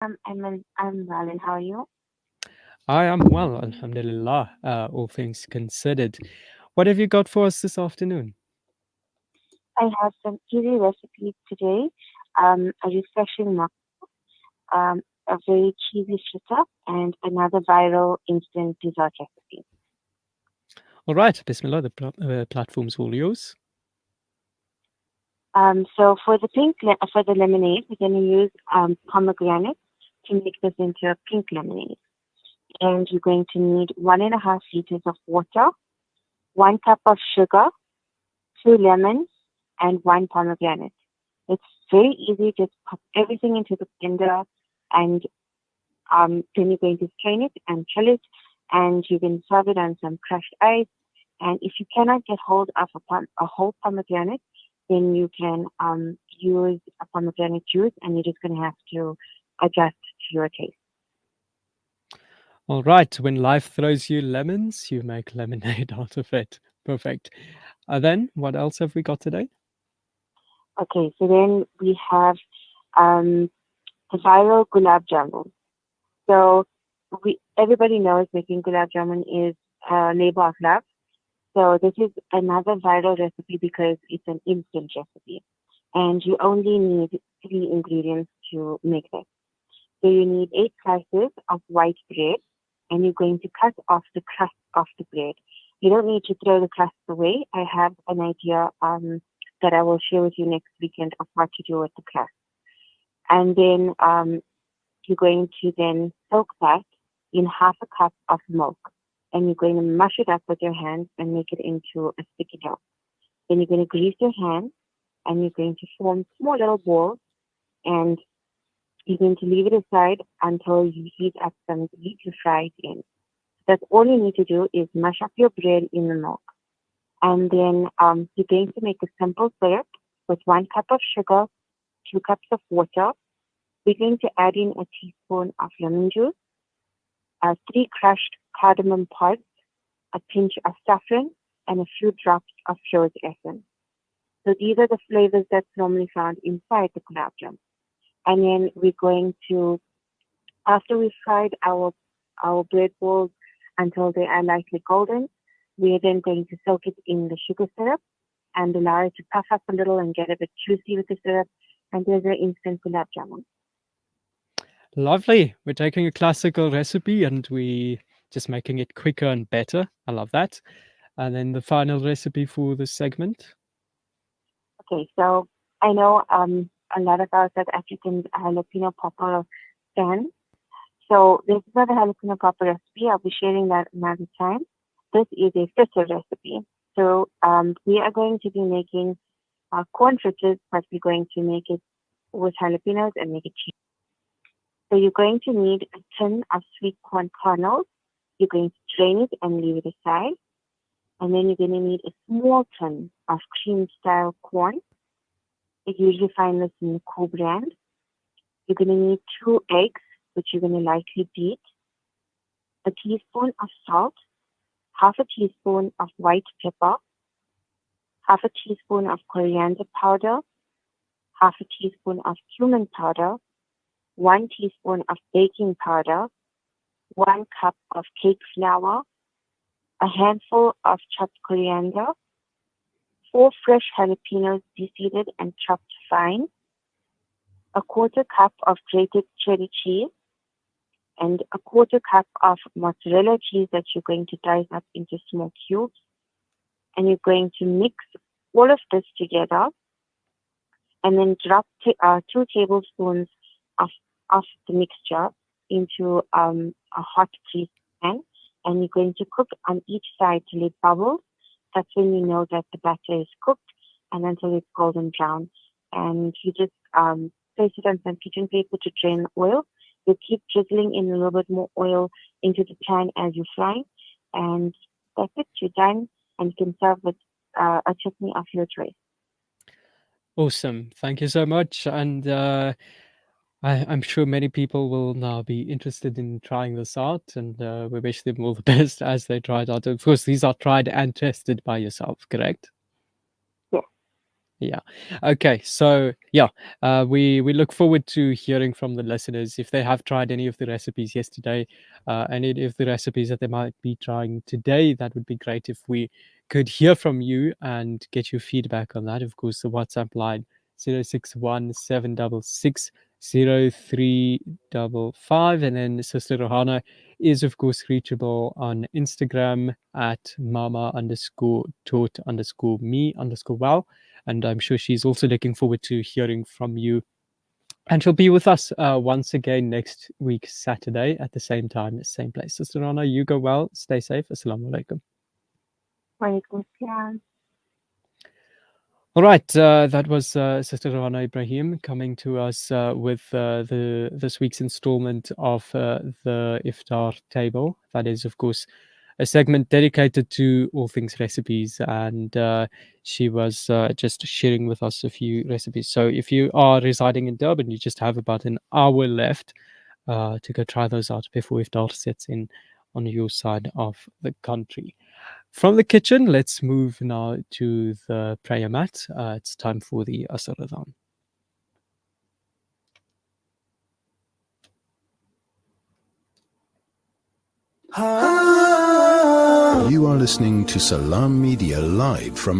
I'm well, and how are you? I am well, Alhamdulillah, all things considered. What have you got for us this afternoon? I have some easy recipes today. A refreshing mug, a very cheesy shita, and another viral instant dessert recipe. All right, Bismillah, the platform's all yours. So for the lemonade, we're going to use pomegranate to make this into a pink lemonade. And you're going to need 1.5 liters of water, 1 cup of sugar, 2 lemons, and one pomegranate. It's very easy. Just pop everything into the blender, and then you're going to strain it and chill it, and you can serve it on some crushed ice. And if you cannot get hold of a whole pomegranate, then you can use a pomegranate juice, and you're just going to have to adjust to your taste. All right, when life throws you lemons, you make lemonade out of it. Perfect. Then, what else have we got today? Okay, so then we have um, the viral gulab jamun. So we everybody knows making gulab jamun is a labor of love. So this is another viral recipe because it's an instant recipe, and you only need 3 ingredients to make this. So you need 8 slices of white bread, and you're going to cut off the crust of the bread. You don't need to throw the crust away. I have an idea that I will share with you next weekend of what to do with the crust. And then you're going to then soak that in 1/2 cup of milk, and you're going to mash it up with your hands and make it into a sticky dough. Then you're going to grease your hands, and you're going to form small little balls, and you're going to leave it aside until you heat up some ghee to fry it in. That's all you need to do is mash up your bread in the milk. And then you're going to make a simple syrup with 1 cup of sugar, 2 cups of water. We're going to add in a teaspoon of lemon juice, 3 crushed cardamom pods, a pinch of saffron, and a few drops of rose essence. So these are the flavors that's normally found inside the gulab jam. And then we're going to, after we've fried our bread balls until they are lightly golden, we're then going to soak it in the sugar syrup and allow it to puff up a little and get a bit juicy with the syrup. And there's an instant gulab jamun. Lovely. We're taking a classical recipe and we just making it quicker and better. I love that. And then the final recipe for this segment. Okay, so I know a lot of our South African jalapeno popper fans. So this is not a jalapeno popper recipe. I'll be sharing that another time. This is a fritter recipe. So we are going to be making corn fritters, but we're going to make it with jalapenos and make it cheap. So you're going to need a tin of sweet corn kernels. You're going to drain it and leave it aside. And then you're going to need a small tin of cream style corn. You usually find this in the Co brand. You're going to need 2 eggs, which you're going to lightly beat, a teaspoon of salt, half a teaspoon of white pepper, half a teaspoon of coriander powder, half a teaspoon of cumin powder, 1 teaspoon of baking powder, 1 cup of cake flour, a handful of chopped coriander, 4 fresh jalapenos deseeded and chopped fine, a 1/4 cup of grated cheddar cheese, and a 1/4 cup of mozzarella cheese that you're going to dice up into small cubes. And you're going to mix all of this together and then drop 2 tablespoons of, of the mixture into a hot grease pan. And you're going to cook on each side till it bubbles. That's when you know that the batter is cooked and until it's golden brown. And you just place it on some kitchen paper to drain the oil. You keep drizzling in a little bit more oil into the pan as you fry. And that's it. You're done. And you can serve with a chutney of your choice. Awesome. Thank you so much. And I'm sure many people will now be interested in trying this out, and we wish them all the best as they try it out. Of course, these are tried and tested by yourself, correct? Yes. Yeah. Okay. So yeah, we look forward to hearing from the listeners if they have tried any of the recipes yesterday, any of the recipes that they might be trying today. That would be great if we could hear from you and get your feedback on that. Of course, the WhatsApp line 0617660355, and then Sister Rohana is of course reachable on Instagram at mama underscore taught underscore me underscore wow, and I'm sure she's also looking forward to hearing from you. And she'll be with us once again next week, Saturday, at the same time, same place. Sister Rana, you go well. Stay safe. Assalamu alaikum. Walaikum salam. All right, that was Sister Ruhana Ebrahim coming to us with the this week's installment of the Iftar table. That is, of course, a segment dedicated to all things recipes, and she was just sharing with us a few recipes. So, if you are residing in Durban, you just have about an hour left to go try those out before Iftar sets in on your side of the country. From the kitchen, let's move now to the prayer mat. It's time for the Asradhan. You are listening to Salam Media live from